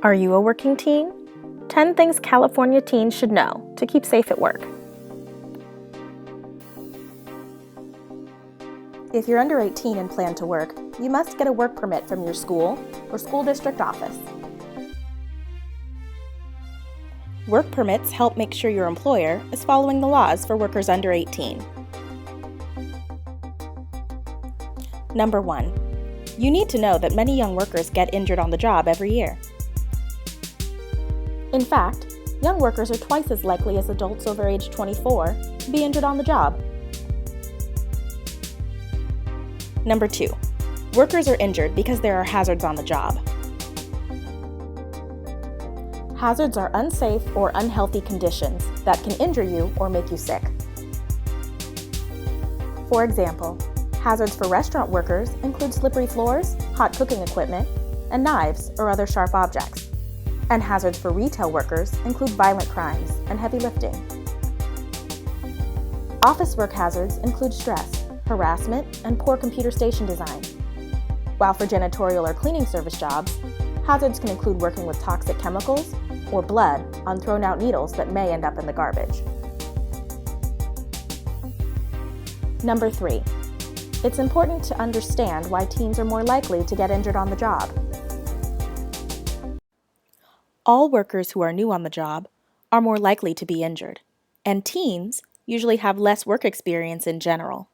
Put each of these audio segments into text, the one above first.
Are you a working teen? 10 things California teens should know to keep safe at work. If you're under 18 and plan to work, you must get a work permit from your school or school district office. Work permits help make sure your employer is following the laws for workers under 18. Number 1. You need to know that many young workers get injured on the job every year. In fact, young workers are twice as likely as adults over age 24 to be injured on the job. Number 2. Workers are injured because there are hazards on the job. Hazards are unsafe or unhealthy conditions that can injure you or make you sick. For example, hazards for restaurant workers include slippery floors, hot cooking equipment, and knives or other sharp objects. And hazards for retail workers include violent crimes and heavy lifting. Office work hazards include stress, harassment, and poor computer station design. While for janitorial or cleaning service jobs, hazards can include working with toxic chemicals or blood on thrown out needles that may end up in the garbage. Number 3. It's important to understand why teens are more likely to get injured on the job. All workers who are new on the job are more likely to be injured, and teens usually have less work experience in general.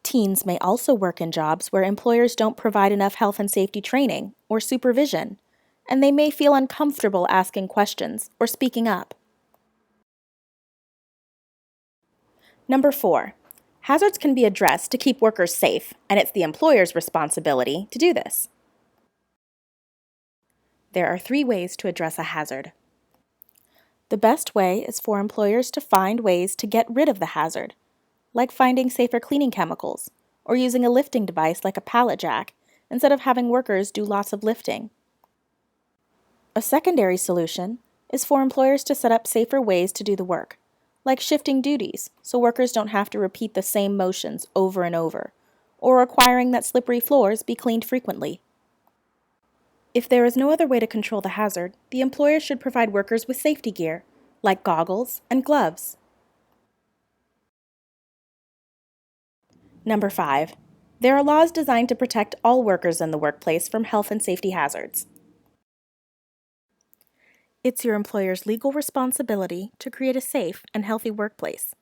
Teens may also work in jobs where employers don't provide enough health and safety training or supervision, and they may feel uncomfortable asking questions or speaking up. Number 4. Hazards can be addressed to keep workers safe, and it's the employer's responsibility to do this. There are 3 ways to address a hazard. The best way is for employers to find ways to get rid of the hazard, like finding safer cleaning chemicals, or using a lifting device like a pallet jack, instead of having workers do lots of lifting. A secondary solution is for employers to set up safer ways to do the work, like shifting duties so workers don't have to repeat the same motions over and over, or requiring that slippery floors be cleaned frequently. If there is no other way to control the hazard, the employer should provide workers with safety gear, like goggles and gloves. Number 5. There are laws designed to protect all workers in the workplace from health and safety hazards. It's your employer's legal responsibility to create a safe and healthy workplace.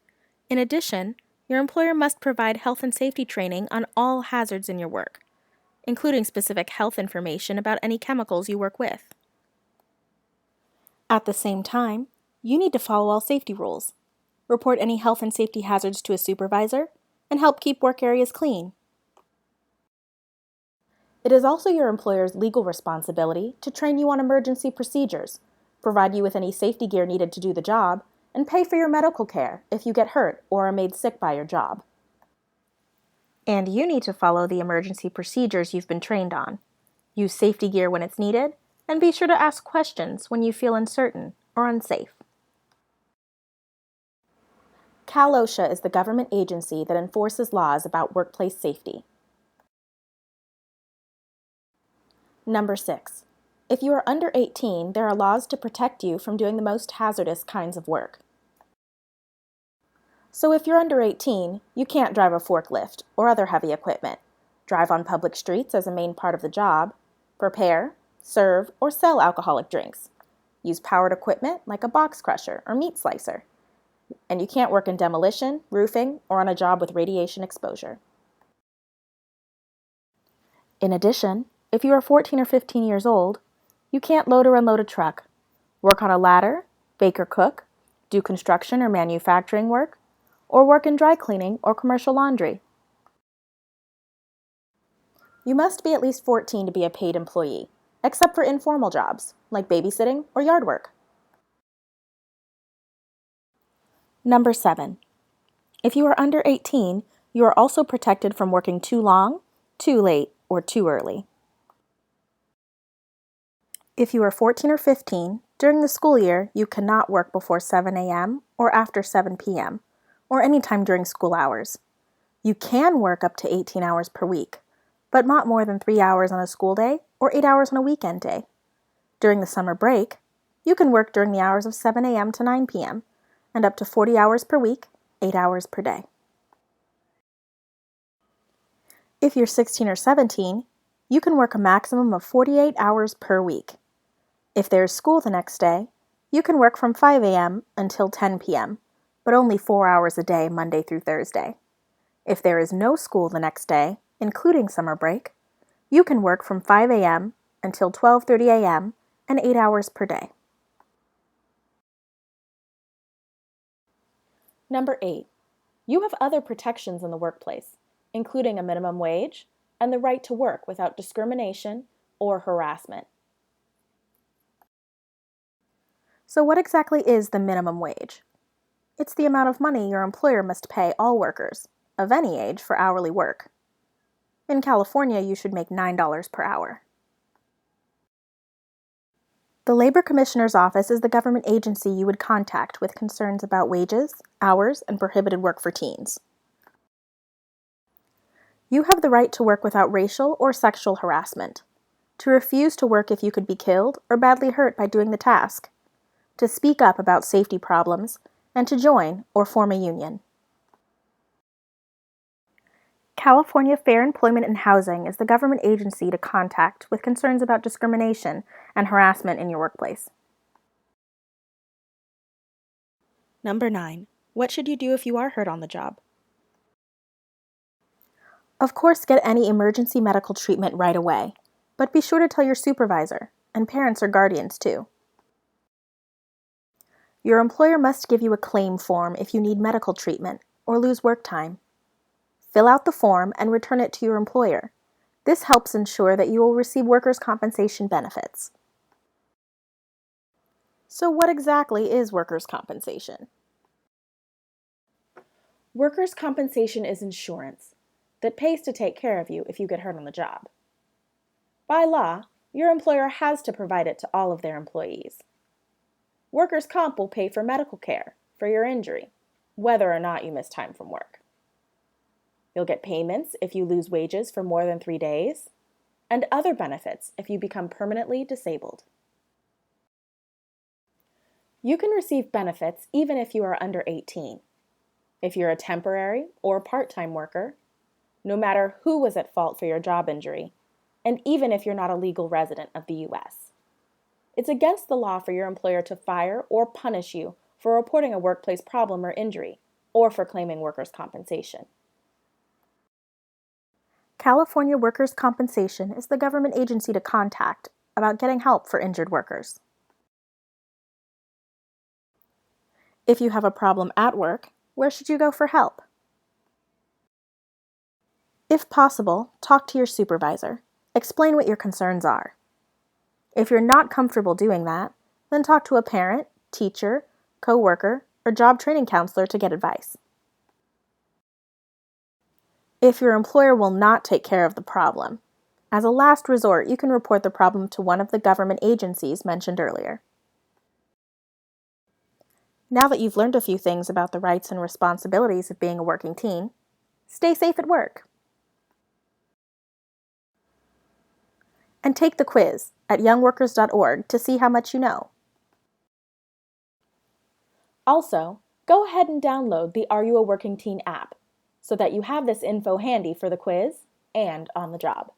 In addition, your employer must provide health and safety training on all hazards in your work, including specific health information about any chemicals you work with. At the same time, you need to follow all safety rules, report any health and safety hazards to a supervisor, and help keep work areas clean. It is also your employer's legal responsibility to train you on emergency procedures, provide you with any safety gear needed to do the job, and pay for your medical care if you get hurt or are made sick by your job. And you need to follow the emergency procedures you've been trained on. Use safety gear when it's needed, and be sure to ask questions when you feel uncertain or unsafe. Cal OSHA is the government agency that enforces laws about workplace safety. Number 6. If you are under 18, there are laws to protect you from doing the most hazardous kinds of work. So if you're under 18, you can't drive a forklift or other heavy equipment, drive on public streets as a main part of the job, prepare, serve, or sell alcoholic drinks, use powered equipment like a box crusher or meat slicer, and you can't work in demolition, roofing, or on a job with radiation exposure. In addition, if you are 14 or 15 years old, you can't load or unload a truck, work on a ladder, bake or cook, do construction or manufacturing work, or work in dry cleaning or commercial laundry. You must be at least 14 to be a paid employee, except for informal jobs, like babysitting or yard work. Number 7. If you are under 18, you are also protected from working too long, too late, or too early. If you are 14 or 15, during the school year, you cannot work before 7 a.m. or after 7 p.m., or any time during school hours. You can work up to 18 hours per week, but not more than 3 hours on a school day or 8 hours on a weekend day. During the summer break, you can work during the hours of 7 a.m. to 9 p.m. and up to 40 hours per week, 8 hours per day. If you're 16 or 17, you can work a maximum of 48 hours per week. If there is school the next day, you can work from 5 a.m. until 10 p.m., but only 4 hours a day Monday through Thursday. If there is no school the next day, including summer break, you can work from 5 a.m. until 12:30 a.m. and 8 hours per day. Number 8. You have other protections in the workplace, including a minimum wage and the right to work without discrimination or harassment. So what exactly is the minimum wage? It's the amount of money your employer must pay all workers, of any age, for hourly work. In California, you should make $9 per hour. The Labor Commissioner's Office is the government agency you would contact with concerns about wages, hours, and prohibited work for teens. You have the right to work without racial or sexual harassment, to refuse to work if you could be killed or badly hurt by doing the task, to speak up about safety problems, and to join or form a union. California Fair Employment and Housing is the government agency to contact with concerns about discrimination and harassment in your workplace. Number 9. What should you do if you are hurt on the job? Of course, get any emergency medical treatment right away, but be sure to tell your supervisor, and parents or guardians too. Your employer must give you a claim form if you need medical treatment or lose work time. Fill out the form and return it to your employer. This helps ensure that you will receive workers' compensation benefits. So what exactly is workers' compensation? Workers' compensation is insurance that pays to take care of you if you get hurt on the job. By law, your employer has to provide it to all of their employees. Workers' comp will pay for medical care for your injury, whether or not you miss time from work. You'll get payments if you lose wages for more than 3 days, and other benefits if you become permanently disabled. You can receive benefits even if you are under 18. If you're a temporary or part-time worker, no matter who was at fault for your job injury, and even if you're not a legal resident of the U.S. It's against the law for your employer to fire or punish you for reporting a workplace problem or injury, or for claiming workers' compensation. California Workers' Compensation is the government agency to contact about getting help for injured workers. If you have a problem at work, where should you go for help? If possible, talk to your supervisor. Explain what your concerns are. If you're not comfortable doing that, then talk to a parent, teacher, coworker, or job training counselor to get advice. If your employer will not take care of the problem, as a last resort, you can report the problem to one of the government agencies mentioned earlier. Now that you've learned a few things about the rights and responsibilities of being a working teen, stay safe at work. And take the quiz at youngworkers.org to see how much you know. Also, go ahead and download the Are You a Working Teen app so that you have this info handy for the quiz and on the job.